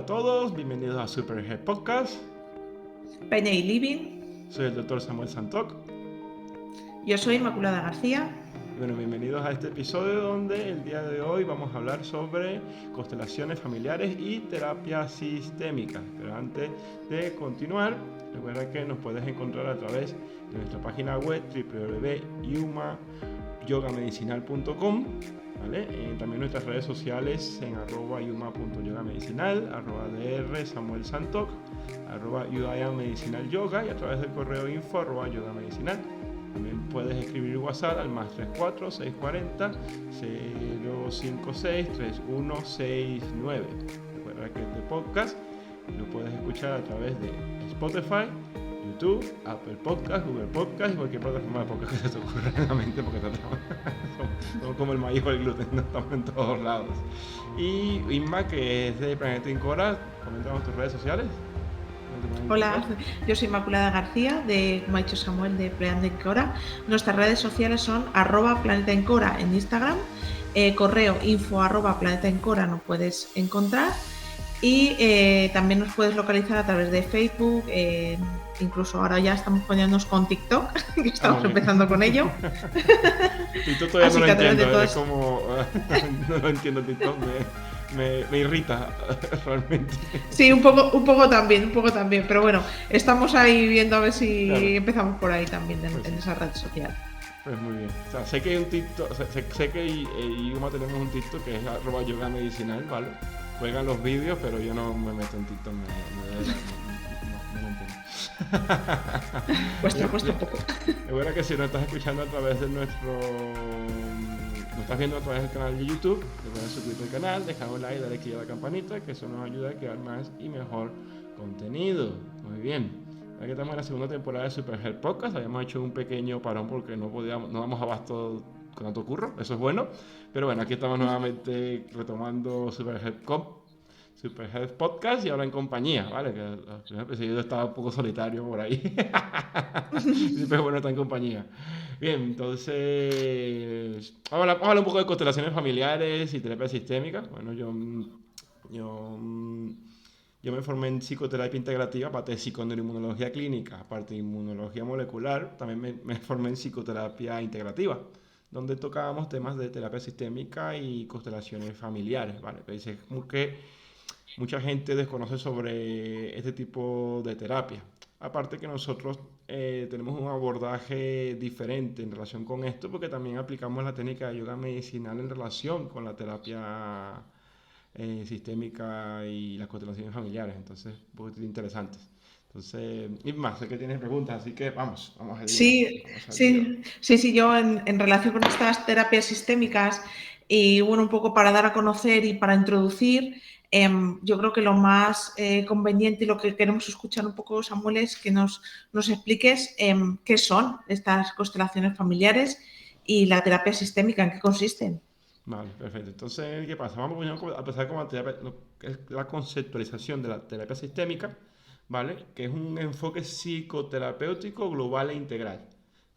a todos, bienvenidos a Superhead Podcast. Penny Living. Soy el doctor Samuel Santoc. Yo soy Inmaculada García. Bueno, bienvenidos a este episodio donde el día de hoy vamos a hablar sobre constelaciones familiares y terapia sistémica. Pero antes de continuar, recuerda que nos puedes encontrar a través de nuestra página web www.yumayogamedicinal.com, ¿vale? También nuestras redes sociales en @yuma.yogamedicinal, @dr Samuel Santoc, @medicinalyoga y a través del correo info@yogamedicinal. También puedes escribir WhatsApp al +34 640 056 3169. Recuerda que este podcast lo puedes escuchar a través de Spotify, YouTube, Apple Podcast, Google Podcast y cualquier plataforma de podcast que se te ocurra en la mente, porque somos como el maíz o el gluten, no estamos en todos lados. Y Inma, que es de Planeta Incora, coméntanos tus redes sociales. Hola, yo soy Inmaculada García, como ha dicho Samuel, de Planeta Incora. Nuestras redes sociales son @planetaincora en Instagram, correo info@planetaincora nos puedes encontrar y también nos puedes localizar a través de Facebook, incluso ahora ya estamos poniéndonos con TikTok, que estamos empezando con ello. TikTok todavía no lo entiendo, es como no lo entiendo TikTok, me irrita realmente. Sí, un poco también, pero bueno, estamos ahí viendo a ver si empezamos por ahí también en esa red social. Pues muy bien. O sea, sé que hay un TikTok, sé que Yuma tenemos un TikTok que es @yogamedicinal, ¿vale? Juegan los vídeos, pero yo no me meto en TikTok, no lo entiendo. Cuesta un poco. Es bueno que si nos estás escuchando a través de nos estás viendo a través del canal de YouTube, te puedes suscribirte al canal, dejar un like, darle click a la campanita, que eso nos ayuda a crear más y mejor contenido. Muy bien. Aquí estamos en la segunda temporada de Superhead Podcast. Habíamos hecho un pequeño parón porque no damos abasto con tanto curro, eso es bueno. Pero bueno, aquí estamos nuevamente retomando Superhead Podcast y ahora en compañía, ¿vale? Que el primer episodio estaba un poco solitario por ahí. Siempre es bueno estar en compañía. Bien, entonces vamos a hablar un poco de constelaciones familiares y terapia sistémica. Bueno, yo me formé en psicoterapia integrativa, aparte de psiconeuroinmunología clínica, aparte de inmunología molecular, también me formé en psicoterapia integrativa, donde tocábamos temas de terapia sistémica y constelaciones familiares, ¿vale? Pero es como que mucha gente desconoce sobre este tipo de terapia. Aparte que nosotros tenemos un abordaje diferente en relación con esto, porque también aplicamos la técnica de yoga medicinal en relación con la terapia sistémica y las constelaciones familiares. Entonces, un poquito interesantes. Entonces, y más, sé que tienes preguntas, así que vamos al lío. Sí, yo en relación con estas terapias sistémicas y bueno, un poco para dar a conocer y para introducir, yo creo que lo más conveniente y lo que queremos escuchar un poco, Samuel, es que nos expliques qué son estas constelaciones familiares y la terapia sistémica, en qué consisten. Vale, perfecto. Entonces, ¿qué pasa? Vamos a empezar con la conceptualización de la terapia sistémica, ¿vale? Que es un enfoque psicoterapéutico global e integral,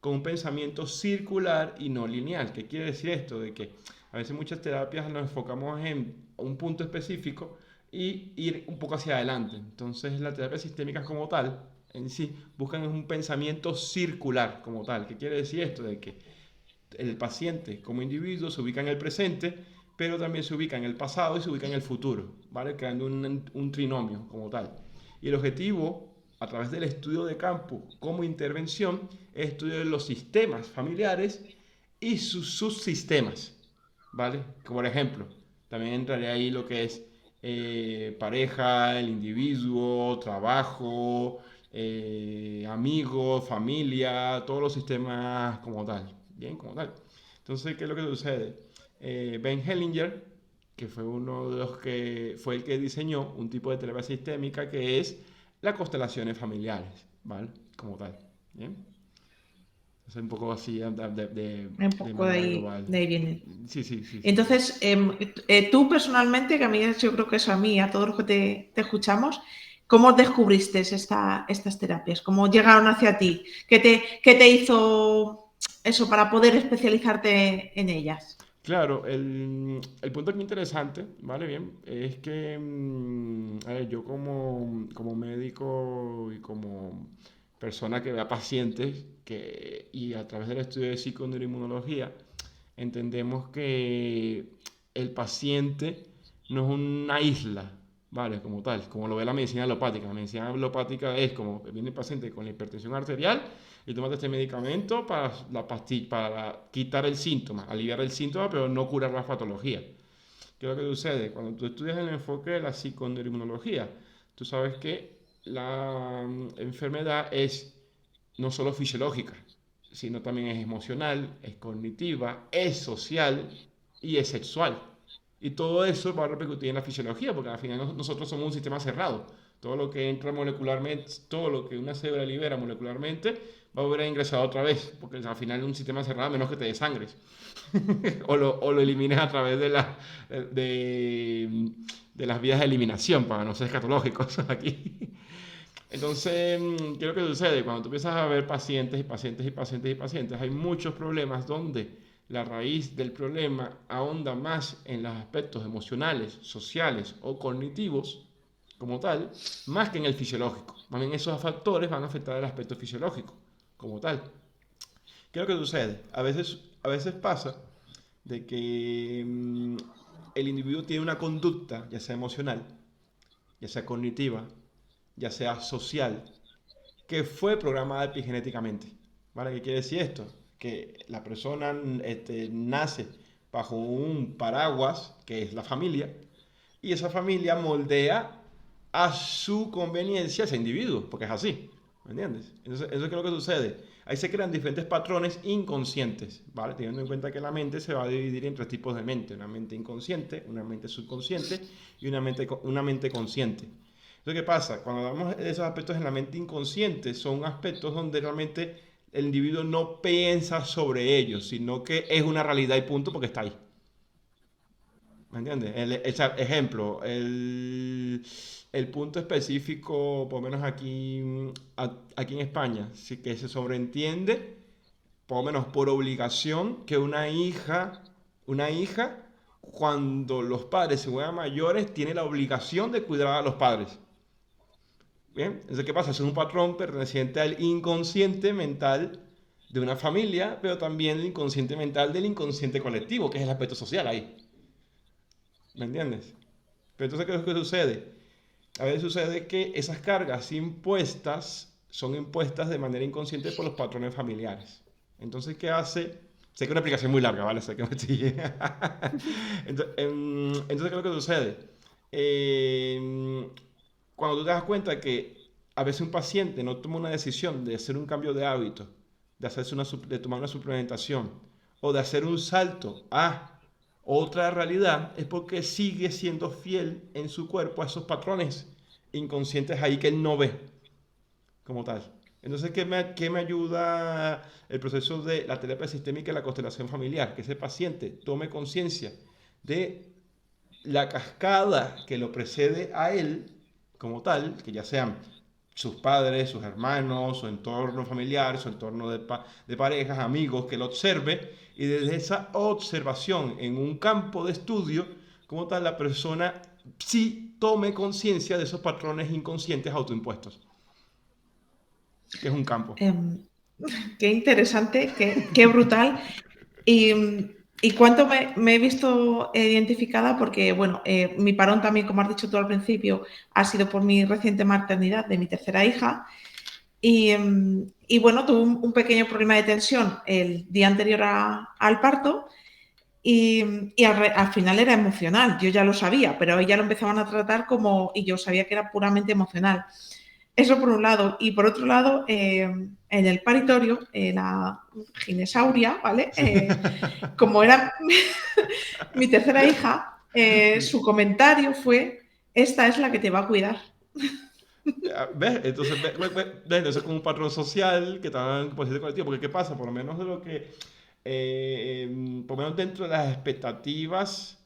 con un pensamiento circular y no lineal. ¿Qué quiere decir esto? De que a veces muchas terapias nos enfocamos en un punto específico y ir un poco hacia adelante. Entonces, la terapia sistémica como tal, en sí, buscan un pensamiento circular como tal. ¿Qué quiere decir esto? De que el paciente como individuo se ubica en el presente, pero también se ubica en el pasado y se ubica en el futuro, ¿vale? Creando un trinomio como tal. Y el objetivo, a través del estudio de campo como intervención, es estudio de los sistemas familiares y sus subsistemas, ¿vale? Por ejemplo, también entraría ahí lo que es pareja, el individuo, trabajo, amigos, familia, todos los sistemas como tal. Bien, como tal. Entonces, ¿qué es lo que sucede? Ben Hellinger, que fue uno de los que fue el que diseñó un tipo de terapia sistémica que es las constelaciones familiares, ¿vale? Como tal. Bien. Es un poco así un poco de ahí viene. Sí. Entonces, tú personalmente, que a mí yo creo que eso a mí, a todos los que te escuchamos, ¿cómo descubriste estas terapias? ¿Cómo llegaron hacia ti? ¿Qué te hizo eso para poder especializarte en ellas? Claro, el punto aquí interesante, ¿vale? Bien, es que a ver, yo como médico y como persona que vea pacientes y a través del estudio de psiconeuroinmunología, entendemos que el paciente no es una isla, ¿vale? Como tal, como lo ve la medicina alopática. La medicina alopática es como viene el paciente con la hipertensión arterial y tomas este medicamento para, para quitar el síntoma, aliviar el síntoma, pero no curar la patología. ¿Qué es lo que sucede? Cuando tú estudias el enfoque de la psiconeuroinmunología, tú sabes que la enfermedad es no solo fisiológica, sino también es emocional, es cognitiva, es social y es sexual. Y todo eso va a repercutir en la fisiología, porque al final nosotros somos un sistema cerrado. Todo lo que entra molecularmente, todo lo que una célula libera molecularmente, va a volver a ingresar otra vez, porque al final es un sistema cerrado, a menos que te desangres. O lo elimines a través de, de las vías de eliminación, para no ser escatológicos aquí. Entonces, ¿qué es lo que sucede? Cuando tú empiezas a ver pacientes y pacientes y pacientes y pacientes, hay muchos problemas donde la raíz del problema ahonda más en los aspectos emocionales, sociales o cognitivos, como tal, más que en el fisiológico. Más bien esos factores van a afectar el aspecto fisiológico, como tal. ¿Qué es lo que sucede? A veces pasa de que el individuo tiene una conducta, ya sea emocional, ya sea cognitiva, ya sea social, que fue programada epigenéticamente. ¿Vale? ¿Qué quiere decir esto? Que la persona nace bajo un paraguas, que es la familia, y esa familia moldea a su conveniencia ese individuo, porque es así, ¿me entiendes? Entonces, eso es lo que sucede. Ahí se crean diferentes patrones inconscientes, ¿vale? Teniendo en cuenta que la mente se va a dividir en tres tipos de mente: una mente inconsciente, una mente subconsciente y una mente consciente. Entonces, ¿qué pasa? Cuando hablamos de esos aspectos en la mente inconsciente, son aspectos donde realmente el individuo no piensa sobre ellos, sino que es una realidad y punto porque está ahí. ¿Me entiendes? Ejemplo, el punto específico, por lo menos aquí, aquí en España, sí que se sobreentiende, por lo menos por obligación, que una hija, cuando los padres se vuelvan mayores, tiene la obligación de cuidar a los padres. ¿Bien? Entonces, ¿qué pasa? Es un patrón perteneciente al inconsciente mental de una familia, pero también el inconsciente mental del inconsciente colectivo, que es el aspecto social ahí. ¿Me entiendes? Pero entonces, ¿qué es lo que sucede? A veces sucede que esas cargas impuestas son impuestas de manera inconsciente por los patrones familiares. Entonces, ¿qué hace? Sé que es una explicación muy larga, ¿vale? Sé que me estoy... entonces, ¿qué es lo que sucede? Em, Cuando tú te das cuenta que a veces un paciente no toma una decisión de hacer un cambio de hábito, de tomar una suplementación o de hacer un salto a otra realidad, es porque sigue siendo fiel en su cuerpo a esos patrones inconscientes ahí que él no ve como tal. Entonces, ¿qué me ayuda el proceso de la terapia sistémica y la constelación familiar? Que ese paciente tome conciencia de la cascada que lo precede a él como tal, que ya sean sus padres, sus hermanos, su entorno familiar, su entorno de parejas, amigos, que lo observe, y desde esa observación en un campo de estudio, como tal, la persona sí tome conciencia de esos patrones inconscientes autoimpuestos, que es un campo. Qué interesante, qué brutal. Y, y cuánto me he visto identificada porque, bueno, mi parón también, como has dicho tú al principio, ha sido por mi reciente maternidad de mi tercera hija. Y bueno, tuve un pequeño problema de tensión el día anterior al parto y al final era emocional. Yo ya lo sabía, pero ella lo empezaban a tratar como, y yo sabía que era puramente emocional. Eso por un lado. Y por otro lado, en el paritorio, la ginesauria, ¿vale? Como era mi tercera hija, su comentario fue, esta es la que te va a cuidar. ¿Ves? Entonces, entonces es como un patrón social que está en consciente colectivo. Porque, ¿qué pasa? Por lo menos de lo que, por lo menos dentro de las expectativas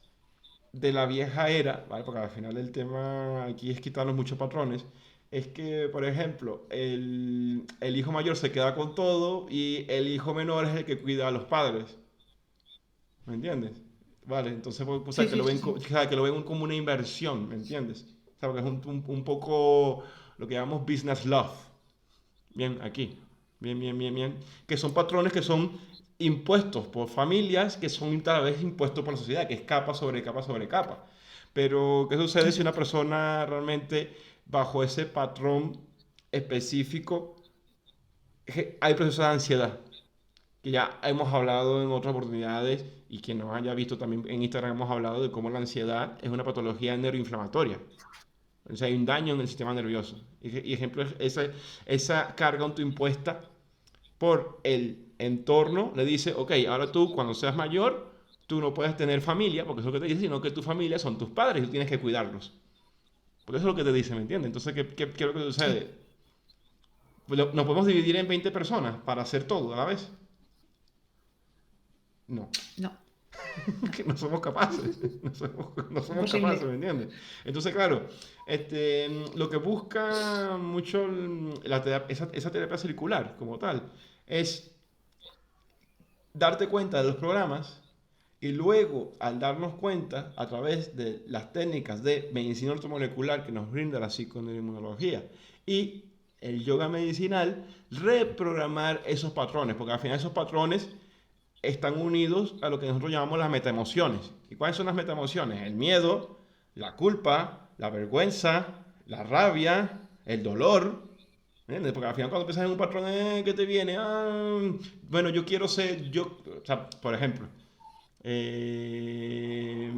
de la vieja era, ¿vale? Porque al final el tema aquí es quitarnos muchos patrones, es que, por ejemplo, el hijo mayor se queda con todo y el hijo menor es el que cuida a los padres. ¿Me entiendes? ¿vale? Entonces, o sea, Sí, que sí, lo sí, ven, sí. o sea, que lo ven como una inversión, ¿me entiendes? O sea, porque es un poco lo que llamamos business love. Bien, aquí. Bien, bien, bien, bien. Que son patrones que son impuestos por familias, que son tal vez impuestos por la sociedad, que es capa sobre capa sobre capa. Pero, ¿qué sucede si una Exacto. persona realmente bajo ese patrón específico hay procesos de ansiedad? Que ya hemos hablado en otras oportunidades y quien nos haya visto también en Instagram hemos hablado de cómo la ansiedad es una patología neuroinflamatoria. O sea, hay un daño en el sistema nervioso. Y ejemplo, esa carga autoimpuesta por el entorno le dice, ok, ahora tú cuando seas mayor, tú no puedes tener familia, porque eso es lo que te dice, sino que tu familia son tus padres y tú tienes que cuidarlos. Porque eso es lo que te dice, ¿me entiendes? Entonces, ¿qué es lo que Sí. sucede? Pues nos podemos dividir en 20 personas para hacer todo a la vez. No, No, no. que no somos capaces, no somos capaces, Imposible. ¿me entiendes? Entonces, claro, lo que busca mucho esa terapia circular como tal es darte cuenta de los programas y luego, al darnos cuenta, a través de las técnicas de medicina ortomolecular que nos brinda la psiconeuroinmunología y el yoga medicinal, reprogramar esos patrones, porque al final esos patrones están unidos a lo que nosotros llamamos las metaemociones. ¿Y cuáles son las metaemociones? El miedo, la culpa, la vergüenza, la rabia, el dolor. ¿Entiendes? Porque al final cuando piensas en un patrón que te viene, bueno, yo quiero ser, o sea, por ejemplo, eh,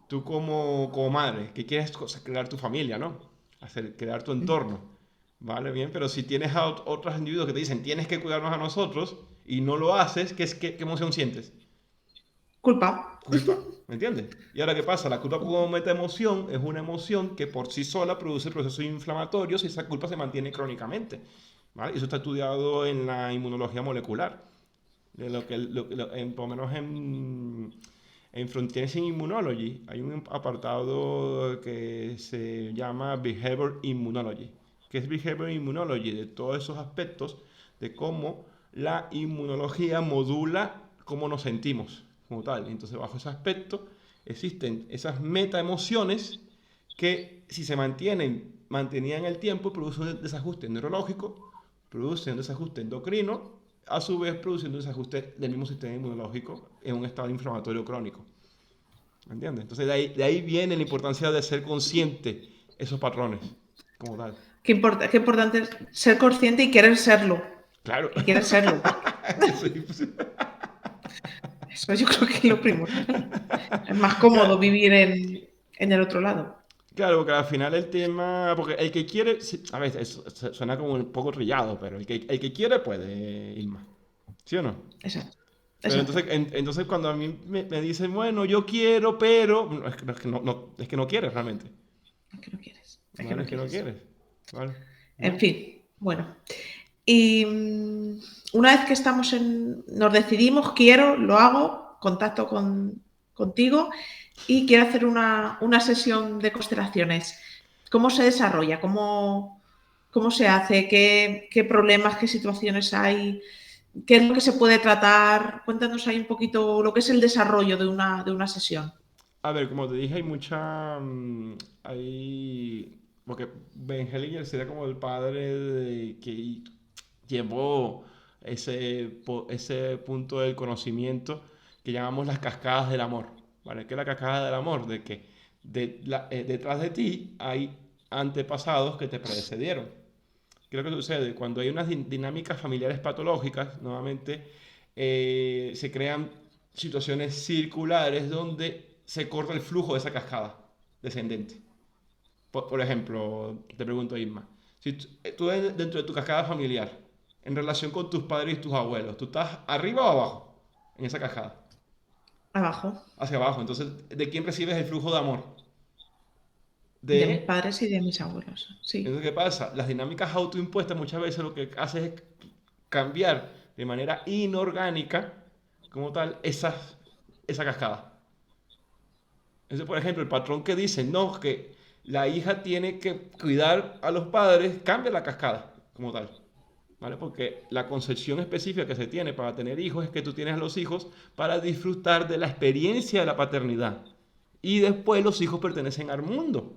tú como madre, que quieres crear tu familia, ¿no? Crear tu Ujú. entorno, ¿vale? Bien, pero si tienes a otros individuos que te dicen, tienes que cuidarnos a nosotros, y no lo haces, ¿qué emoción sientes? Culpa. Culpa, ¿me entiendes? Y ahora, ¿qué pasa? La culpa como meta emoción es una emoción que por sí sola produce procesos inflamatorios y esa culpa se mantiene crónicamente, ¿vale? Eso está estudiado en la inmunología molecular, de por lo menos en Frontiers in Immunology hay un apartado que se llama Behavior Immunology. ¿Qué es Behavior Immunology? De todos esos aspectos de cómo la inmunología modula cómo nos sentimos como tal. Entonces, bajo ese aspecto existen esas metaemociones que si se mantenían el tiempo, producen un desajuste neurológico, producen un desajuste endocrino, a su vez produciendo un desajuste del mismo sistema inmunológico en un estado inflamatorio crónico. ¿Me entiendes? Entonces de ahí viene la importancia de ser consciente esos patrones, como tal. Qué importante es ser consciente y querer serlo. Claro. Y querer serlo, porque Que sí, pues. eso yo creo que es lo primordial. Es más cómodo Claro, vivir en el otro lado. claro, porque al final el tema, porque el que quiere, sí, a ver, suena como un poco trillado, pero el que quiere puede ir más. ¿Sí o no? Exacto. Pero Exacto. entonces cuando a mí me dicen, bueno, yo quiero, pero es que no quieres realmente. Es que no quieres. Es que ¿Vale? no Es que no quieres. quieres. ¿Vale? En Bien. fin, bueno. Y una vez que nos decidimos, quiero, lo hago, contacto contigo y quiero hacer una sesión de constelaciones. ¿Cómo se desarrolla? ¿Cómo se hace? ¿Qué problemas, qué situaciones hay? ¿Qué es lo que se puede tratar? Cuéntanos ahí un poquito lo que es el desarrollo de una sesión. A ver, como te dije, hay mucha. Porque Ben Hellinger sería como el padre que llevó ese punto del conocimiento que llamamos las cascadas del amor. ¿Vale? ¿Qué es la cascada del amor? De que detrás de ti hay antepasados que te precedieron. ¿Qué es lo que sucede? Cuando hay unas dinámicas familiares patológicas, nuevamente se crean situaciones circulares donde se corta el flujo de esa cascada descendente. Por ejemplo, te pregunto, Isma, si tú dentro de tu cascada familiar, en relación con tus padres y tus abuelos, ¿tú estás arriba o abajo en esa cascada? Abajo, Hacia abajo. Entonces, ¿de quién recibes el flujo de amor? de mis De padres y de mis abuelos. Sí, Entonces, ¿qué pasa? Las dinámicas autoimpuestas muchas veces lo que hace es cambiar de manera inorgánica, como tal, esa cascada. Entonces, por ejemplo, el patrón que dice, no, que la hija tiene que cuidar a los padres, cambia la cascada, como tal. ¿vale? Porque la concepción específica que se tiene para tener hijos es que tú tienes a los hijos para disfrutar de la experiencia de la paternidad. Y después los hijos pertenecen al mundo.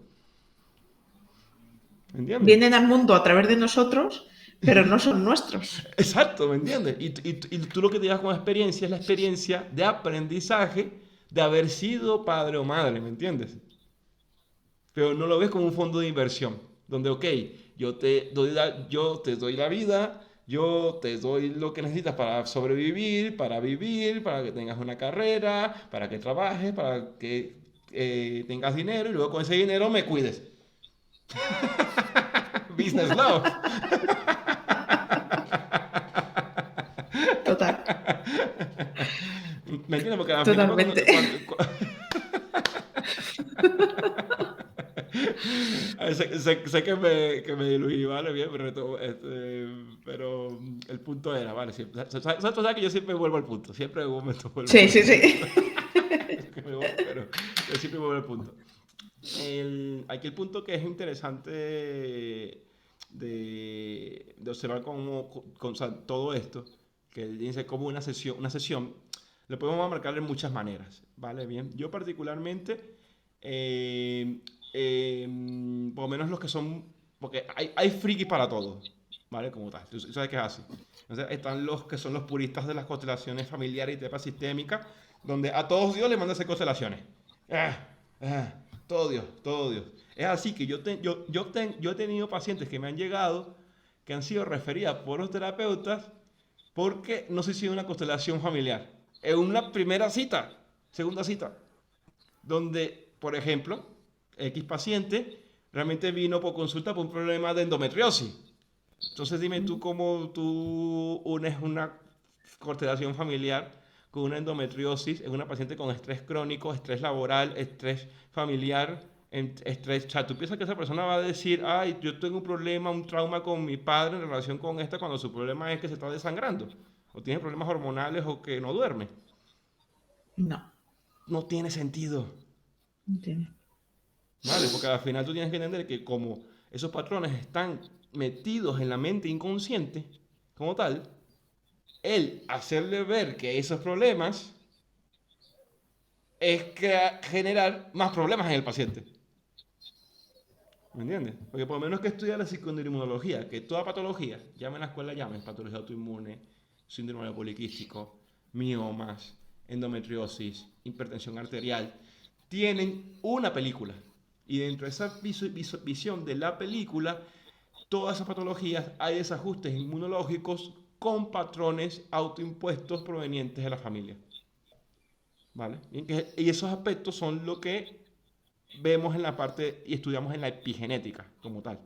¿Me entiendes? Vienen al mundo a través de nosotros, pero no son nuestros. Exacto, ¿me entiendes? Y tú lo que te llevas con experiencia es la experiencia de aprendizaje de haber sido padre o madre, ¿me entiendes? Pero no lo ves como un fondo de inversión, donde, ok, yo te doy la vida, yo te doy lo que necesitas para sobrevivir, para vivir, para que tengas una carrera, para que trabajes, para que tengas dinero y luego con ese dinero me cuides. Business love. Total, ¿Me entiendes? Porque al final totalmente. sé que me diluí, ¿vale? Bien, pero el punto era, ¿vale? Siempre, sabes que yo siempre vuelvo al punto, siempre en un momento vuelvo Sí, al sí, punto. sí. Que me voy, pero yo siempre vuelvo al punto. Aquí el punto que es interesante de observar o sea, todo esto, que dice como una sesión, lo podemos marcar de muchas maneras, ¿vale? Bien, yo particularmente, eh, eh, por lo menos los que son, porque hay friki para todo, ¿vale? Como tal, tú sabes que es así. Entonces están los que son los puristas de las constelaciones familiares y temas sistémicas, donde a todos Dios les manda hacer constelaciones. Ah, ah, todo Dios, todo Dios. Es así que yo he tenido pacientes que me han llegado, que han sido referidas por los terapeutas porque no se hicieron una constelación familiar. En una primera cita, segunda cita, donde, por ejemplo, X paciente realmente vino por consulta por un problema de endometriosis. Entonces dime tú cómo tú unes una constelación familiar con una endometriosis en una paciente con estrés crónico, estrés laboral, estrés familiar, estrés. O sea, tú piensas que esa persona va a decir, ay, yo tengo un problema, un trauma con mi padre en relación con esta, cuando su problema es que se está desangrando, o tiene problemas hormonales, o que no duerme. No, No tiene sentido, no tiene. ¿vale? Porque al final tú tienes que entender que como esos patrones están metidos en la mente inconsciente, como tal, el hacerle ver que esos problemas es generar más problemas en el paciente. ¿Me entiendes? Porque por lo menos que estudiar la psiconeuroinmunología, que toda patología, llamen la escuela, llamen patología autoinmune, síndrome poliquístico, miomas, endometriosis, hipertensión arterial, tienen una película. Y dentro de esa visión de la película, todas esas patologías hay desajustes inmunológicos con patrones autoimpuestos provenientes de la familia. ¿Vale? Y esos aspectos son lo que vemos en la parte y estudiamos en la epigenética como tal.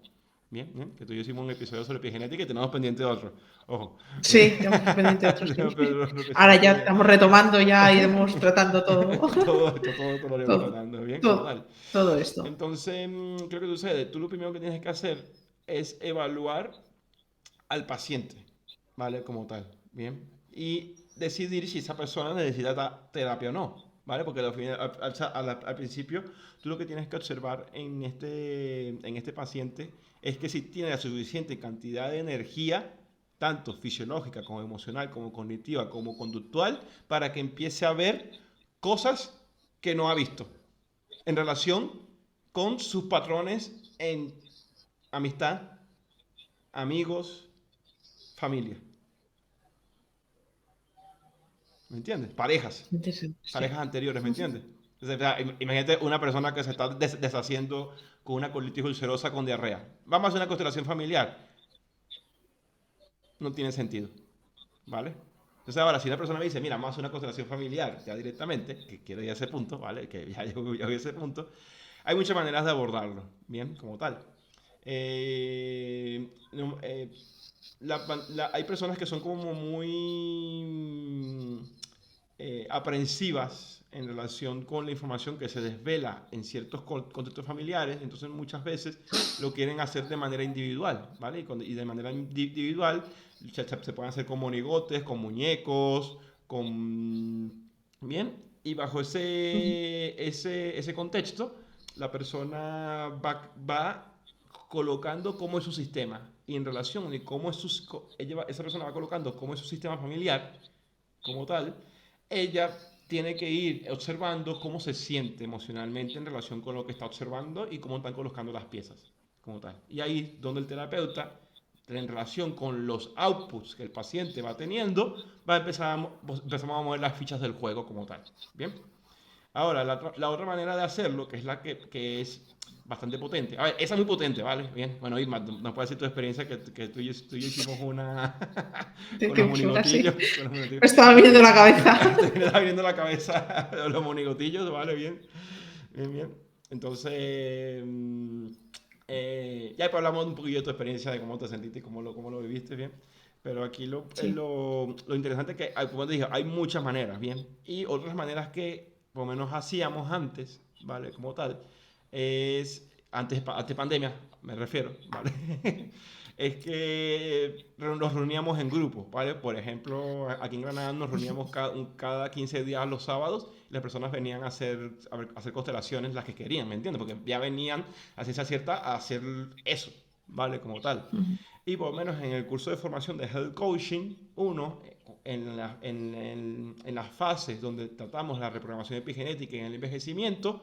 Bien, bien, que tú y yo hicimos un episodio sobre epigenética y tenemos pendiente otro. Ojo. Sí, tenemos pendiente otros, sí. Pero lo que sí Ahora es ya que estamos retomando ya, iremos tratando todo. todo lo iremos Todo, tratando, bien, como todo, tal. todo esto. Entonces, creo que sucede. Tú lo primero que tienes que hacer es evaluar al paciente, ¿vale? Como tal, ¿bien? Y decidir si esa persona necesita terapia o no, ¿vale? Porque al principio tú lo que tienes que observar en este paciente es que si tiene la suficiente cantidad de energía, tanto fisiológica como emocional, como cognitiva, como conductual, para que empiece a ver cosas que no ha visto en relación con sus patrones en amistad, amigos, familia. ¿Me entiendes? Interesante, sí. Parejas anteriores, ¿me entiendes? Entonces, o sea, imagínate una persona que se está deshaciendo con una colitis ulcerosa con diarrea. Vamos a hacer una constelación familiar. No tiene sentido, ¿vale? Entonces ahora, si una persona me dice, mira, vamos a hacer una constelación familiar, ya directamente, que quiero ir a ese punto, ¿vale? Que ya voy a ese punto, hay muchas maneras de abordarlo, ¿bien? Como tal. No, hay personas que son como muy aprensivas en relación con la información que se desvela en ciertos contextos familiares, entonces muchas veces lo quieren hacer de manera individual, ¿vale? Y de manera individual se pueden hacer con monigotes, con muñecos, con... Bien, y bajo ese contexto, la persona va colocando cómo es su sistema. y en relación de cómo esa persona va colocando cómo es su sistema familiar como tal, ella tiene que ir observando cómo se siente emocionalmente en relación con lo que está observando y cómo están colocando las piezas como tal. Y ahí donde el terapeuta, en relación con los outputs que el paciente va teniendo, empezamos a mover las fichas del juego como tal. Bien. Ahora, la otra manera de hacerlo, que es que es bastante potente. A ver, esa es muy potente, ¿vale? Bien. Bueno, Irma, nos puedes decir tu experiencia que tú y yo hicimos una ¿De con los qué chula, monigotillos. sí? Con los monigotillos. Me estaba viendo la cabeza. Te está viniendo a la cabeza los monigotillos, ¿vale? Bien. Bien, bien. Entonces, ya pues hablamos un poquillo de tu experiencia, de cómo te sentiste y cómo lo viviste, bien. Pero aquí Sí. lo interesante es que, como te dije, hay muchas maneras, bien. Y otras maneras que por lo menos hacíamos antes, ¿vale? Como tal, es, antes pandemia, me refiero, ¿vale? Es que nos reuníamos en grupos, ¿vale? Por ejemplo, aquí en Granada nos reuníamos cada 15 días los sábados y las personas venían a hacer constelaciones las que querían, ¿me entiendes? Porque ya venían a ciencia cierta a hacer eso, ¿vale? Como tal. Ujú. Y por lo menos en el curso de formación de Health Coaching, uno, en las fases donde tratamos la reprogramación epigenética y el envejecimiento,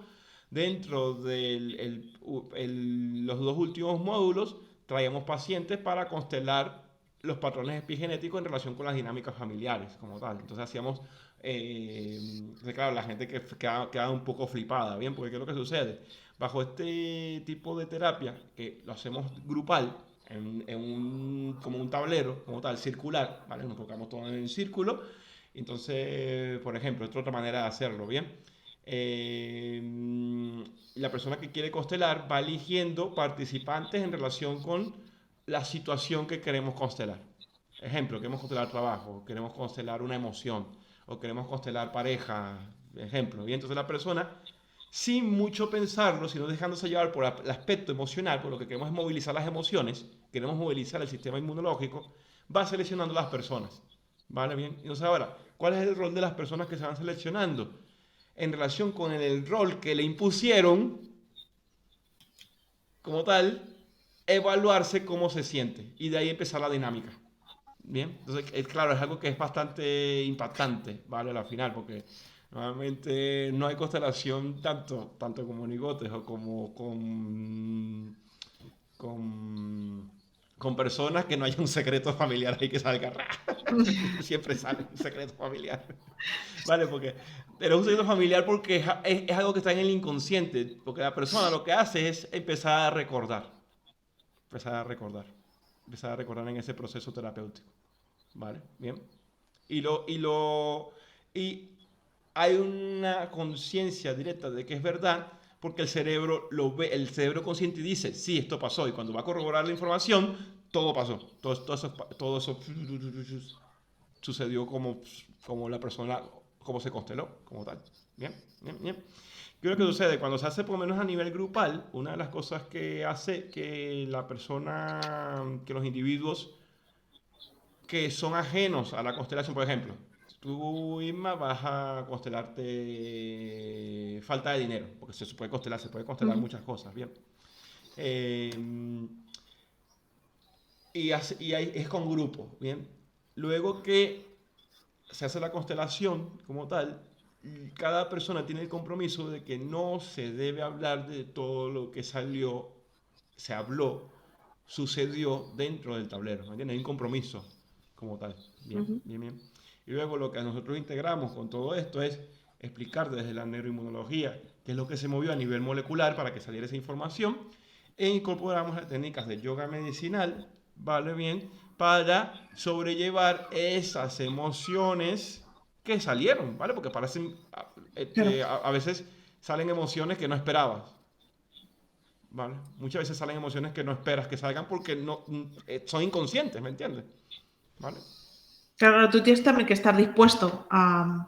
dentro de los dos últimos módulos, traíamos pacientes para constelar los patrones epigenéticos en relación con las dinámicas familiares, como tal. Entonces hacíamos, claro, la gente que quedaba un poco flipada, ¿bien? Porque ¿qué es lo que sucede? Bajo este tipo de terapia, que lo hacemos grupal, como un tablero, como tal, circular, ¿vale? Nos colocamos todos en el círculo. Entonces, por ejemplo, esta es otra manera de hacerlo, ¿bien? La persona que quiere constelar va eligiendo participantes en relación con la situación que queremos constelar. Ejemplo, queremos constelar trabajo, queremos constelar una emoción, o queremos constelar pareja, ejemplo. Y entonces la persona, sin mucho pensarlo, sino dejándose llevar por el aspecto emocional, por lo que queremos es movilizar las emociones, queremos movilizar el sistema inmunológico, va seleccionando las personas. ¿Vale? Bien. Entonces ahora, ¿cuál es el rol de las personas que se van seleccionando? En relación con el rol que le impusieron, como tal, evaluarse cómo se siente y de ahí empezar la dinámica. Bien, entonces, claro, es algo que es bastante impactante, ¿vale? Al final, porque normalmente no hay constelación tanto con monigotes o como con, con personas que no haya un secreto familiar ahí que salga. Siempre sale un secreto familiar. ¿Vale? Porque pero es un secreto familiar porque es algo que está en el inconsciente. Porque la persona lo que hace es empezar a recordar. Empezar a recordar. Empezar a recordar en ese proceso terapéutico. ¿Vale? Bien. Y hay una conciencia directa de que es verdad porque el cerebro lo ve, el cerebro consciente dice, sí, esto pasó. Y cuando va a corroborar la información, todo pasó. Todo eso sucedió como la persona, como se consteló, como tal. Bien, bien, bien. ¿Qué es lo que sucede? Cuando se hace por lo menos a nivel grupal, una de las cosas que hace que la persona, que los individuos que son ajenos a la constelación, por ejemplo, tú, Isma, vas a constelarte falta de dinero, porque se puede constelar Ujú. muchas cosas, bien. Eh, y es con grupo, bien. Luego que se hace la constelación como tal, cada persona tiene el compromiso de que no se debe hablar de todo lo que se habló, sucedió dentro del tablero, ¿me entiendes? Hay un compromiso como tal. Bien, Ujú. bien, bien. Y luego lo que nosotros integramos con todo esto es explicar desde la neuroinmunología qué es lo que se movió a nivel molecular para que saliera esa información e incorporamos las técnicas de yoga medicinal, ¿vale? Bien, para sobrellevar esas emociones que salieron, ¿vale? Porque parecen, Claro. a veces salen emociones que no esperabas, ¿vale? Muchas veces salen emociones que no esperas que salgan porque no, son inconscientes, ¿me entiendes? ¿Vale? Claro, tú tienes también que estar dispuesto a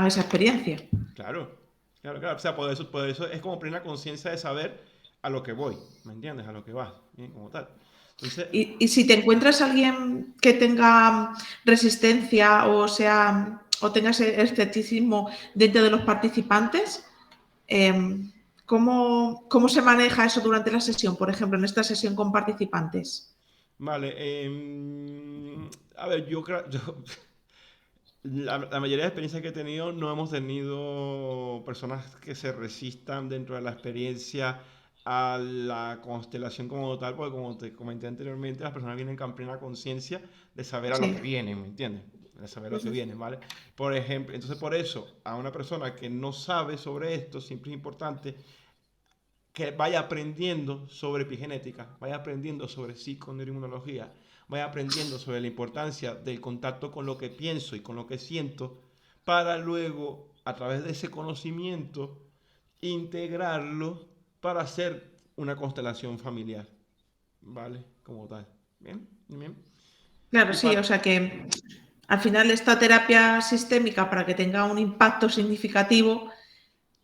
esa experiencia. Claro, claro, claro. O sea, por eso es como plena conciencia de saber a lo que voy, ¿me entiendes? A lo que vas, bien, como tal. Entonces, Y si te encuentras a alguien que tenga resistencia o sea, o tenga ese escepticismo dentro de los participantes, ¿cómo se maneja eso durante la sesión? Por ejemplo, en esta sesión con participantes. Vale, a ver, la mayoría de experiencias que he tenido no hemos tenido personas que se resistan dentro de la experiencia a la constelación como tal, porque como te comenté anteriormente, las personas vienen con plena conciencia de saber a lo que Sí. vienen, ¿me entiendes? De saber a lo que Ujú. vienen, ¿vale? Por ejemplo, entonces por eso, a una persona que no sabe sobre esto, siempre es importante que vaya aprendiendo sobre epigenética, vaya aprendiendo sobre psiconeuroinmunología, vaya aprendiendo sobre la importancia del contacto con lo que pienso y con lo que siento, para luego, a través de ese conocimiento, integrarlo para hacer una constelación familiar, ¿vale? Como tal. ¿Bien? ¿Bien? Claro, Y sí, o para... sea que al final esta terapia sistémica, para que tenga un impacto significativo,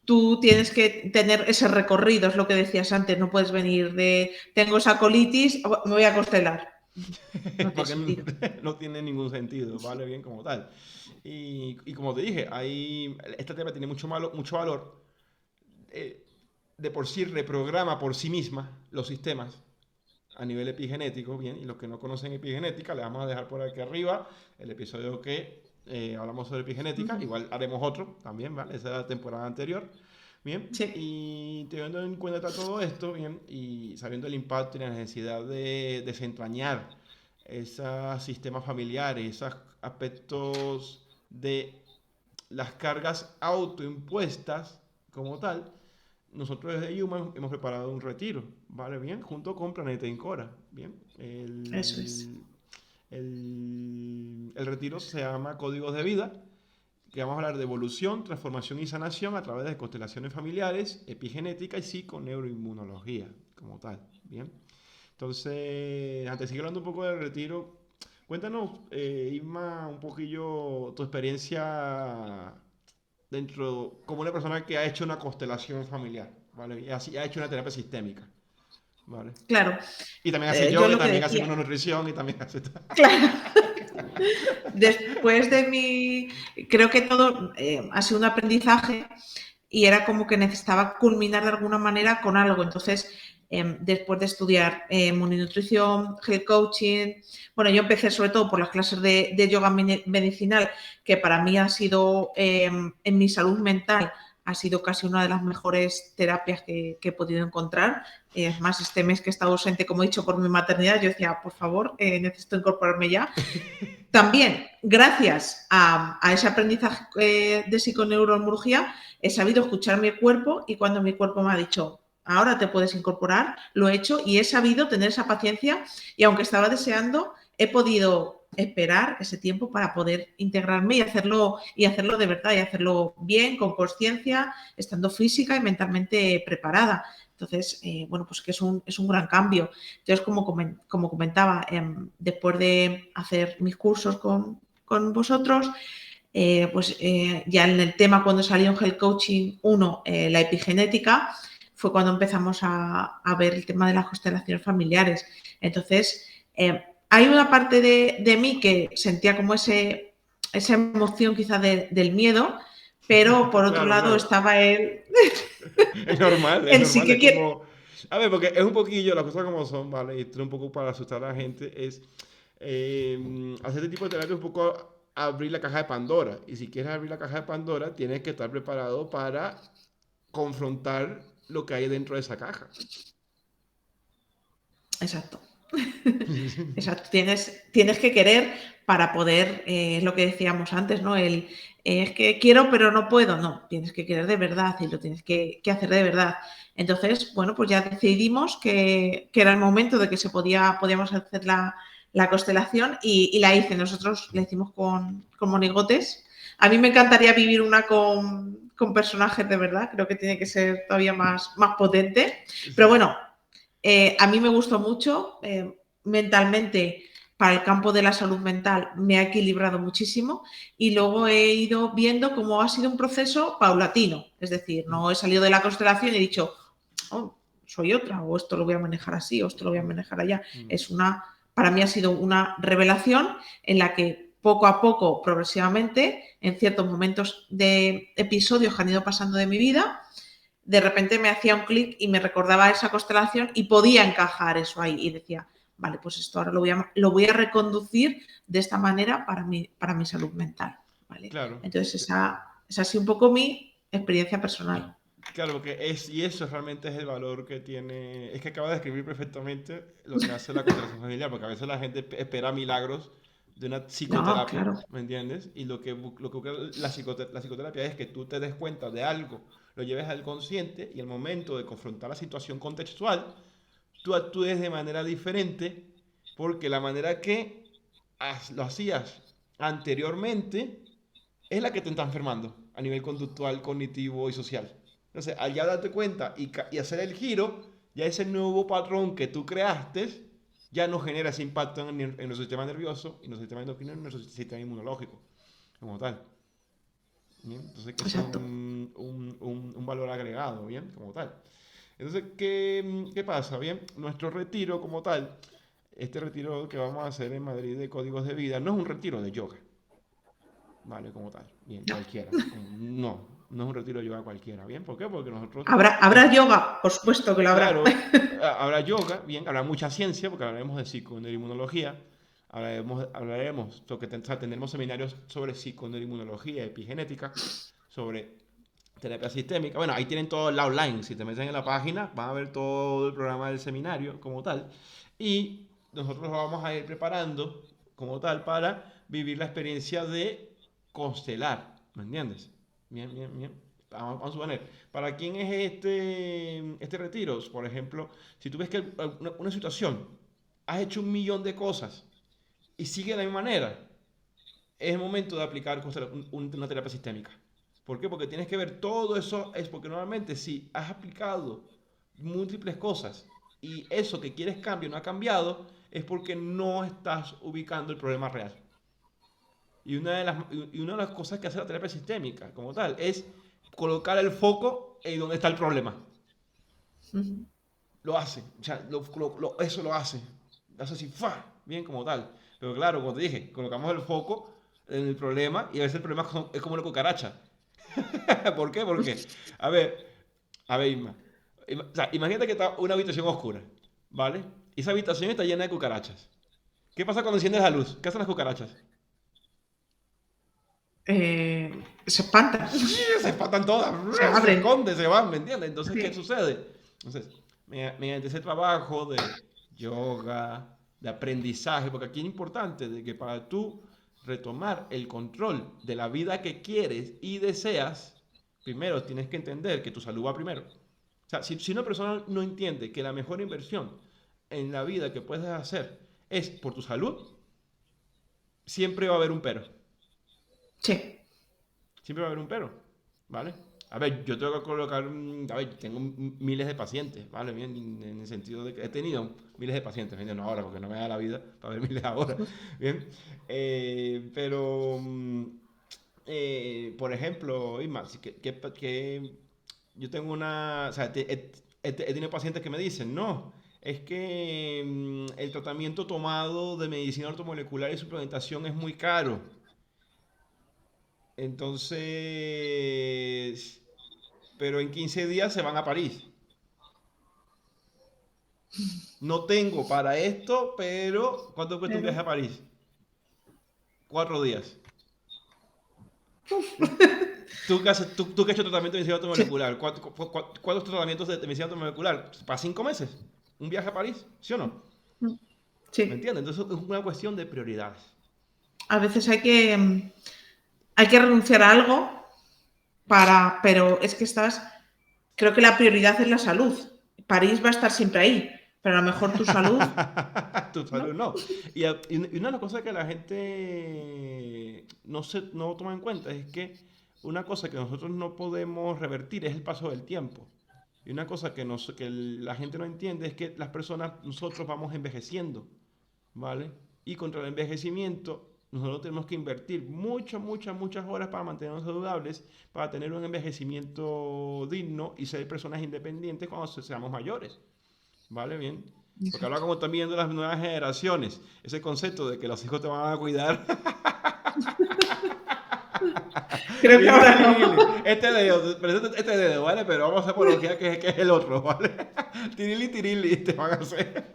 tú tienes que tener ese recorrido, es lo que decías antes, no puedes venir de tengo esa colitis, me voy a constelar. No tiene porque sentido. no tiene ningún sentido, ¿vale? Bien, como tal. Y como te dije, esta terapia tiene mucho valor. eh, de por sí reprograma por sí misma los sistemas a nivel epigenético, bien, y los que no conocen epigenética, le vamos a dejar por aquí arriba el episodio que hablamos sobre epigenética, Ujú. igual haremos otro también, ¿vale? Esa es la temporada anterior, bien, Sí, y teniendo en cuenta todo esto, bien, y sabiendo el impacto y la necesidad de desentrañar esos sistemas familiares, esos aspectos de las cargas autoimpuestas como tal, nosotros desde Human hemos preparado un retiro, ¿vale? Bien, junto con Planeta Incora, ¿bien? eso es. El retiro se llama Códigos de Vida, que vamos a hablar de evolución, transformación y sanación a través de constelaciones familiares, epigenética y psiconeuroinmunología, como tal, ¿bien? Entonces, antes de seguir hablando un poco del retiro, cuéntanos, Isma, un poquillo tu experiencia dentro, como una persona que ha hecho una constelación familiar, ¿vale? Y así ha hecho una terapia sistémica, ¿vale? Claro, Y también hace yo yoga, y lo que también hace decía, una nutrición, y también hace... claro, después de creo que todo ha sido un aprendizaje y era como que necesitaba culminar de alguna manera con algo. Entonces, después de estudiar moninutrición, health coaching, bueno, yo empecé sobre todo por las clases de yoga medicinal, que para mí ha sido, en mi salud mental, ha sido casi una de las mejores terapias que he podido encontrar. Es más, este mes que he estado ausente, como he dicho, por mi maternidad, yo decía, por favor, necesito incorporarme ya. También, gracias a ese aprendizaje de psiconeuroinmunología, he sabido escuchar mi cuerpo y cuando mi cuerpo me ha dicho, ahora te puedes incorporar, lo he hecho y he sabido tener esa paciencia y aunque estaba deseando, he podido esperar ese tiempo para poder integrarme y hacerlo de verdad y hacerlo bien, con conciencia, estando física y mentalmente preparada. Entonces, bueno, pues que es un gran cambio. Entonces, como comentaba, después de hacer mis cursos con vosotros, ya en el tema cuando salió en Health Coaching 1, la epigenética, fue cuando empezamos a ver el tema de las constelaciones familiares. Entonces, hay una parte de mí que sentía como esa emoción quizá del miedo, pero por otro Claro, lado claro. estaba Es el sí normal, que es quiere. como... A ver, porque es un poquillo, las cosas como son, ¿vale? Y esto es un poco para asustar a la gente, es hacer este tipo de terapia un poco abrir la caja de Pandora. Y si quieres abrir la caja de Pandora, tienes que estar preparado para confrontar lo que hay dentro de esa caja. Exacto. Exacto, tienes que querer para poder, es lo que decíamos antes, ¿no? Es que quiero pero no puedo, no, tienes que querer de verdad y lo tienes que hacer de verdad. Entonces, bueno, pues ya decidimos que era el momento de que podíamos hacer la constelación y la hice. Nosotros la hicimos con monigotes. A mí me encantaría vivir una con personajes de verdad, creo que tiene que ser todavía más potente. Pero Sí. bueno, a mí me gustó mucho, mentalmente, para el campo de la salud mental me ha equilibrado muchísimo y luego he ido viendo cómo ha sido un proceso paulatino, es decir, no he salido de la constelación y he dicho, oh, soy otra, o esto lo voy a manejar así, o esto lo voy a manejar allá. Para mí ha sido una revelación en la que poco a poco, progresivamente, en ciertos momentos de episodios que han ido pasando de mi vida, de repente me hacía un clic y me recordaba esa constelación y podía encajar eso ahí y decía, vale, pues esto ahora lo voy a reconducir de esta manera para mi salud mental, ¿vale? Claro. Entonces, esa es así un poco mi experiencia personal. Claro, porque y eso realmente es el valor que tiene. Es que acaba de describir perfectamente lo que hace la constelación familiar, porque a veces la gente espera milagros de una No, psicoterapia, claro. ¿me entiendes? Y lo que busca la psicoterapia es que tú te des cuenta de algo, lo lleves al consciente y al momento de confrontar la situación contextual, tú actúes de manera diferente, porque la manera que lo hacías anteriormente es la que te está enfermando a nivel conductual, cognitivo y social. Entonces, al ya darte cuenta y hacer el giro, ya ese nuevo patrón que tú creaste ya no genera ese impacto en nuestro sistema nervioso, en nuestro sistema endocrino, en nuestro sistema inmunológico, como tal. ¿Bien? Entonces, que eso es Exacto. un valor agregado, ¿bien? Como tal. Entonces, ¿qué pasa? Bien, nuestro retiro como tal, este retiro que vamos a hacer en Madrid de Códigos de Vida, no es un retiro de yoga. Vale, como tal. Bien, No. cualquiera. No es un retiro de yoga cualquiera. Bien, ¿por qué? Porque nosotros, ¿Habrá yoga? Por supuesto que lo habrá. claro, habrá yoga, bien, habrá mucha ciencia, porque hablaremos de psiconeuroinmunología, tendremos seminarios sobre psiconeuroinmunología, epigenética, sobre terapia sistémica. Bueno, ahí tienen todo el outline. Si te meten en la página, van a ver todo el programa del seminario como tal. Y nosotros lo vamos a ir preparando como tal para vivir la experiencia de constelar. ¿Me entiendes? Bien, bien, bien. Vamos a suponer, ¿para quién es este retiro? Por ejemplo, si tú ves que una situación, has hecho 1 millón de cosas y sigue de la misma manera, es el momento de aplicar una terapia sistémica. ¿Por qué? Porque tienes que ver todo eso, es porque normalmente si has aplicado múltiples cosas y eso que quieres cambio no ha cambiado, es porque no estás ubicando el problema real. Y una de las cosas que hace la terapia sistémica como tal es colocar el foco en donde está el problema. Ujú. Lo hace, o sea, eso lo hace. Lo hace así, ¡fa! Bien como tal. Pero claro, como te dije, colocamos el foco en el problema y a veces el problema es como una cucaracha. ¿Por qué? Porque, a ver, Isma. O sea, imagínate que está una habitación oscura, ¿vale? Y esa habitación está llena de cucarachas. ¿Qué pasa cuando enciendes la luz? ¿Qué hacen las cucarachas? Eh, Se espantan, Se espantan todas, se se abren. esconden, se van, ¿me entiendes? Entonces, ¿qué Sí. sucede? Entonces, mediante ese trabajo de yoga, de aprendizaje, porque aquí es importante de que para tú retomar el control de la vida que quieres y deseas, primero tienes que entender que tu salud va primero. O sea, si una persona no entiende que la mejor inversión en la vida que puedes hacer es por tu salud, siempre va a haber un pero. Sí. Siempre va a haber un pero, ¿vale? A ver, yo tengo que colocar, a ver, tengo miles de pacientes, ¿vale? Bien, en el sentido de que he tenido miles de pacientes, bien, no ahora, porque no me da la vida para ver miles ahora, bien. Pero, por ejemplo, Isma, que yo tengo o sea, he tenido pacientes que me dicen, no, es que el tratamiento tomado de medicina ortomolecular y suplementación es muy caro. Entonces, pero en 15 días se van a París. No tengo para esto, pero ¿cuánto cuesta un Pero, viaje a París? 4 días. ¿Tú que has hecho tratamiento de medicina sí. automolecular? ¿Cuántos tratamientos de medicina automolecular? ¿Para 5 meses? ¿Un viaje a París? ¿Sí o no? ¿Me Sí. entiendes? Entonces es una cuestión de prioridades. A veces hay que renunciar a algo pero es que creo que la prioridad es la salud. París va a estar siempre ahí, pero a lo mejor tu salud, Tu salud ¿no? no. Y una de las cosas que la gente no toma en cuenta es que una cosa que nosotros no podemos revertir es el paso del tiempo. Y una cosa que la gente no entiende es que las personas, nosotros vamos envejeciendo, ¿vale? Y contra el envejecimiento, nosotros tenemos que invertir muchas, muchas, muchas horas para mantenernos saludables, para tener un envejecimiento digno y ser personas independientes cuando seamos mayores. ¿Vale? Bien. Porque ahora Exacto. como están viendo las nuevas generaciones, ese concepto de que los hijos te van a cuidar. Creo que Tirili, ahora no. tirili. Este dedo, presenta este dedo, ¿vale? Pero vamos a apología que es el otro, ¿vale? Tirili, tirili, te van a hacer.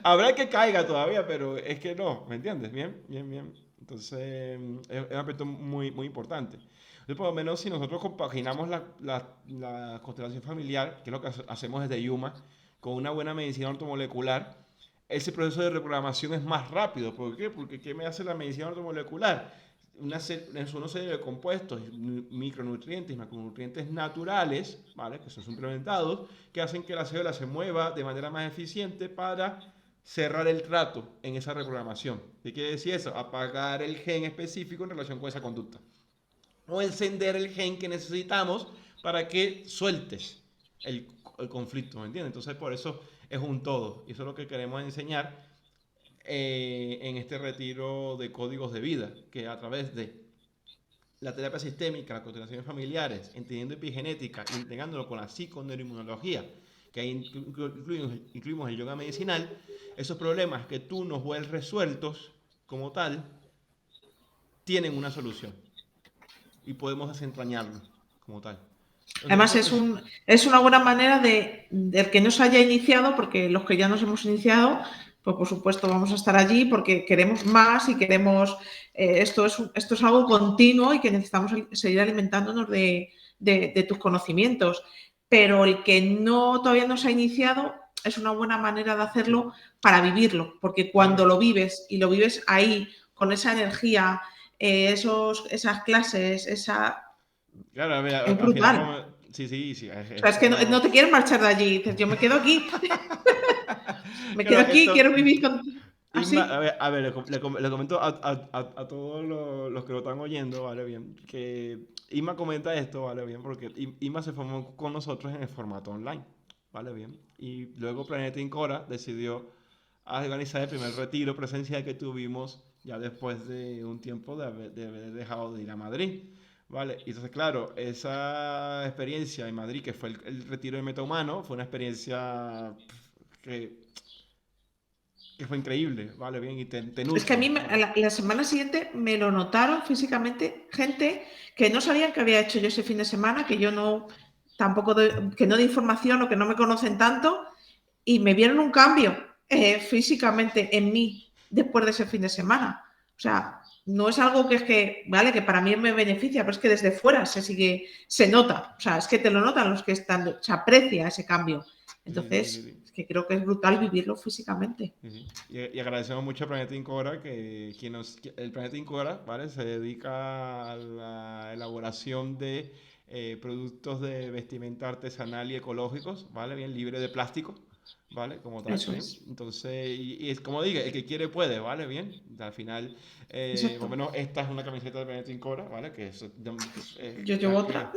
Habrá que caiga todavía, pero es que no, ¿me entiendes? Bien, bien, bien. Entonces, es un aspecto muy, muy importante. Entonces, por lo menos si nosotros compaginamos la constelación familiar, que es lo que hacemos desde Yuma, con una buena medicina ortomolecular, ese proceso de reprogramación es más rápido. ¿Por qué? Porque ¿qué me hace la medicina ortomolecular? Es una serie de compuestos, micronutrientes y macronutrientes naturales, ¿vale? Que son suplementados, que hacen que la célula se mueva de manera más eficiente para cerrar el trato en esa reprogramación. ¿Qué quiere decir eso? Apagar el gen específico en relación con esa conducta. O encender el gen que necesitamos para que sueltes el, el conflicto, ¿me entiendes? Entonces, por eso es un todo. Y eso es lo que queremos enseñar en este retiro de códigos de vida, que a través de la terapia sistémica, las constelaciones familiares, entendiendo epigenética, integrándolo con la psiconeuroinmunología, que ahí incluimos el yoga medicinal, esos problemas que tú nos ves resueltos como tal, tienen una solución y podemos desentrañarlos como tal. Entonces, Además, eso es... es una buena manera del que no se haya iniciado, porque los que ya nos hemos iniciado, pues por supuesto vamos a estar allí porque queremos más y queremos, esto es algo continuo y que necesitamos seguir alimentándonos de tus conocimientos. Pero el que no todavía no se ha iniciado es una buena manera de Sí, hacerlo para vivirlo, porque cuando claro. lo vives y lo vives ahí, con esa energía, esas clases, Claro, a ver, es al final, brutal. como... Sí, sí, sí, O sea, es que no, no te quieres marchar de allí. Dices, yo me quedo aquí, me quedo Claro, aquí, esto... quiero vivir Isma, así. a ver, le comento a todos los que lo están oyendo, ¿vale? Bien, que Isma comenta esto, ¿vale? Bien, porque Isma se formó con nosotros en el formato online, ¿vale? Bien, y luego Planeta Incora decidió organizar el primer retiro presencial que tuvimos ya después de un tiempo de haber dejado de ir a Madrid, ¿vale? Y entonces, claro, esa experiencia en Madrid, que fue el retiro de Metahumano, fue una experiencia que fue increíble, ¿vale? Bien, y te Es que a nutre, mí ¿vale? la semana siguiente me lo notaron físicamente gente que no sabían que había hecho yo ese fin de semana, que yo no tampoco que no de información o que no me conocen tanto y me vieron un cambio físicamente en mí después de ese fin de semana. O sea, no es algo que es que, vale, que para mí me beneficia, pero es que desde fuera se nota. O sea, es que te lo notan los que están, se aprecia ese cambio. Sí, sí, sí, sí, Entonces, sí. es que creo que es brutal vivirlo físicamente. Sí, sí. Y agradecemos mucho a Planeta Incora, el Planeta Incora, ¿vale? Se dedica a la elaboración de productos de vestimenta artesanal y ecológicos, ¿vale? Bien, libre de plástico, ¿vale? Como tal, Eso ¿bien? es. Entonces, y es como diga, el que quiere puede, ¿vale? Bien, al final, por lo Exacto. menos esta es una camiseta de Planeta Incora, ¿vale? Yo llevo otra.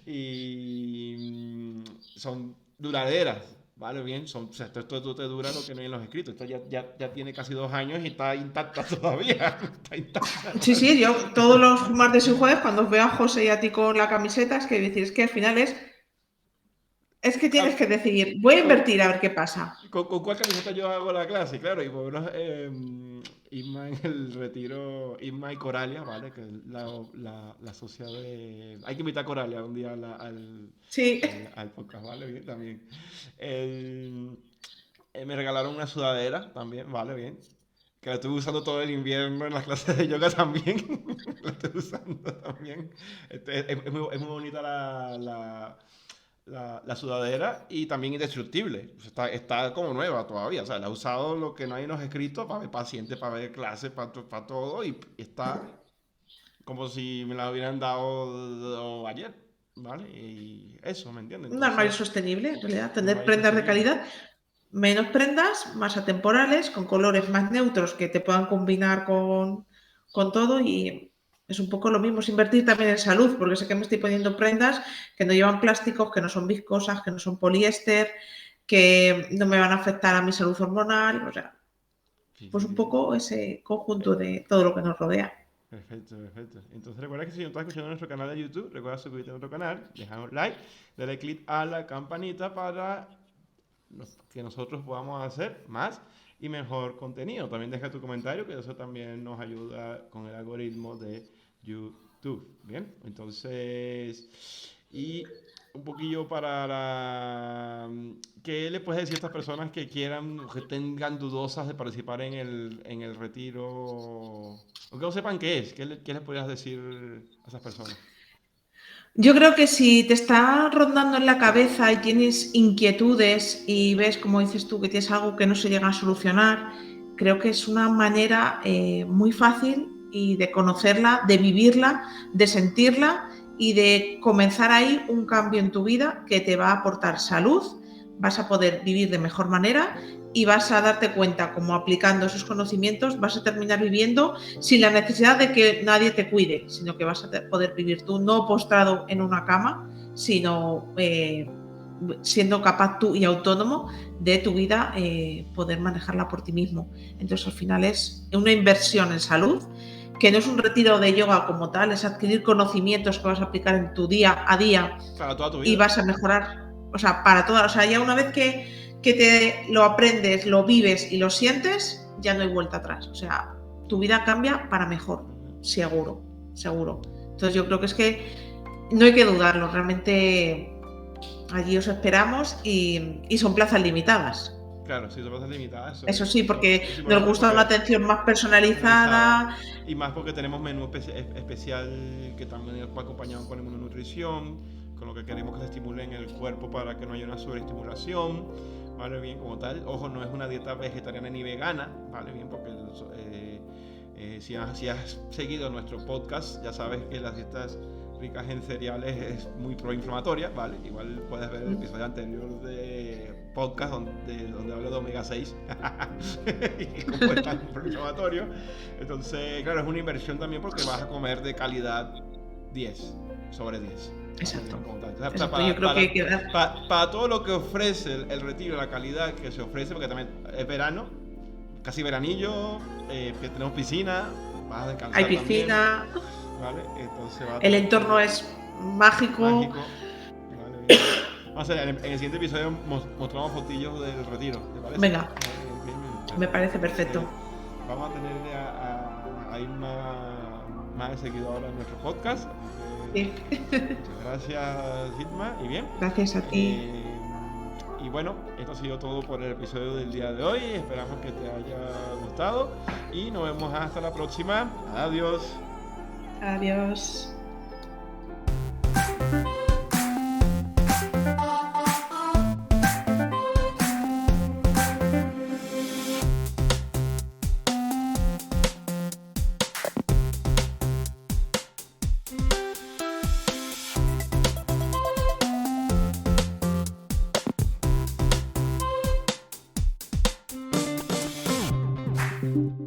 y son duraderas, ¿vale? Bien, o sea, esto te dura lo que no hay en los escritos. Esto ya tiene casi 2 años y está intacta todavía. Está intacta. Sí, sí, yo todos los martes y jueves cuando os veo a José y a ti con la camiseta es que decir, es que al final es que tienes Ah, que decidir, voy a ¿Con, invertir a ver qué pasa. con cuál camiseta yo hago la clase? Claro, y por lo menos Isma en el retiro, Isma y Coralia, ¿vale? Que es la socia de... Hay que invitar a Coralia un día Sí, al podcast, ¿vale? Bien, también. El- me regalaron una sudadera también, ¿vale? Bien. Que la estuve usando todo el invierno en las clases de yoga también. La estoy usando también. Es muy bonita la sudadera y también indestructible. Está como nueva todavía. O sea, la he usado lo que no hay en los escritos para ver pacientes, para ver clases, para todo. Y está como si me la hubieran dado ayer. ¿Vale? Y eso, ¿me entiendes? un armario Entonces, sostenible, en realidad, un tener armario prendas de sostenible. calidad, menos prendas, más atemporales, con colores más neutros que te puedan combinar con todo y es un poco lo mismo, es invertir también en salud, porque sé que me estoy poniendo prendas que no llevan plásticos, que no son viscosas, que no son poliéster, que no me van a afectar a mi salud hormonal, o sea, Sí, pues sí, un sí, sí. poco ese Eh, conjunto de todo lo que nos rodea. Perfecto, perfecto. Entonces recuerda que si no estás escuchando nuestro canal de YouTube, recuerda suscribirte a nuestro canal, dejar un like, darle click a la campanita para que nosotros podamos hacer más y mejor contenido. También deja tu comentario, que eso también nos ayuda con el algoritmo de YouTube. Bien, entonces, y un poquillo para ¿qué le puedes decir a estas personas que quieran, que tengan dudosas de participar en el retiro? O que no sepan qué es. ¿Qué les podrías decir a esas personas? Yo creo que si te está rondando en la cabeza y tienes inquietudes y ves, como dices tú, que tienes algo que no se llega a solucionar, creo que es una manera muy fácil y de conocerla, de vivirla, de sentirla y de comenzar ahí un cambio en tu vida que te va a aportar salud, vas a poder vivir de mejor manera y vas a darte cuenta, como aplicando esos conocimientos, vas a terminar viviendo sin la necesidad de que nadie te cuide, sino que vas a poder vivir tú no postrado en una cama, sino siendo capaz tú y autónomo de tu vida, poder manejarla por ti mismo. Entonces, al final es una inversión en salud, que no es un retiro de yoga como tal, es adquirir conocimientos que vas a aplicar en tu día a día Para toda tu vida. y vas a mejorar, o sea, para toda, o sea, ya una vez que te lo aprendes, lo vives y lo sientes, ya no hay vuelta atrás. O sea, tu vida cambia para mejor, seguro, seguro. Entonces yo creo que es que no hay que dudarlo, realmente allí os esperamos y son plazas limitadas. Claro, sí, son plazas limitadas. Eso sí, porque es nos importante gusta una atención más personalizada. Y más porque tenemos menú especial que también va acompañado con inmunonutrición, con lo que queremos que se estimule en el cuerpo para que no haya una sobreestimulación, ¿vale? Bien, como tal. Ojo, no es una dieta vegetariana ni vegana, ¿vale? Bien, porque si has seguido nuestro podcast, ya sabes que las dietas ricas en cereales es muy proinflamatoria, ¿vale? Igual puedes ver el episodio anterior de podcast donde hablo de omega 6 y cómo es tan proinflamatorio. Entonces, claro, es una inversión también porque vas a comer de calidad 10 sobre 10. Exacto. Para, yo creo que para todo lo que ofrece el retiro, la calidad que se ofrece, porque también es verano, casi veranillo, que tenemos piscina, vas a descansar. Hay piscina. También, ¿vale? Entonces el entorno es mágico. Vale, bien. Vamos a ver, en el siguiente episodio mostramos fotillos del retiro, ¿te parece? Venga. Me parece perfecto. Vamos a tener a ir más seguido ahora en nuestro podcast. Sí. Muchas gracias, Hitma, y bien. Gracias a ti. Y bueno, esto ha sido todo por el episodio del día de hoy. Esperamos que te haya gustado y nos vemos hasta la próxima. Adiós. Adiós. Thank you.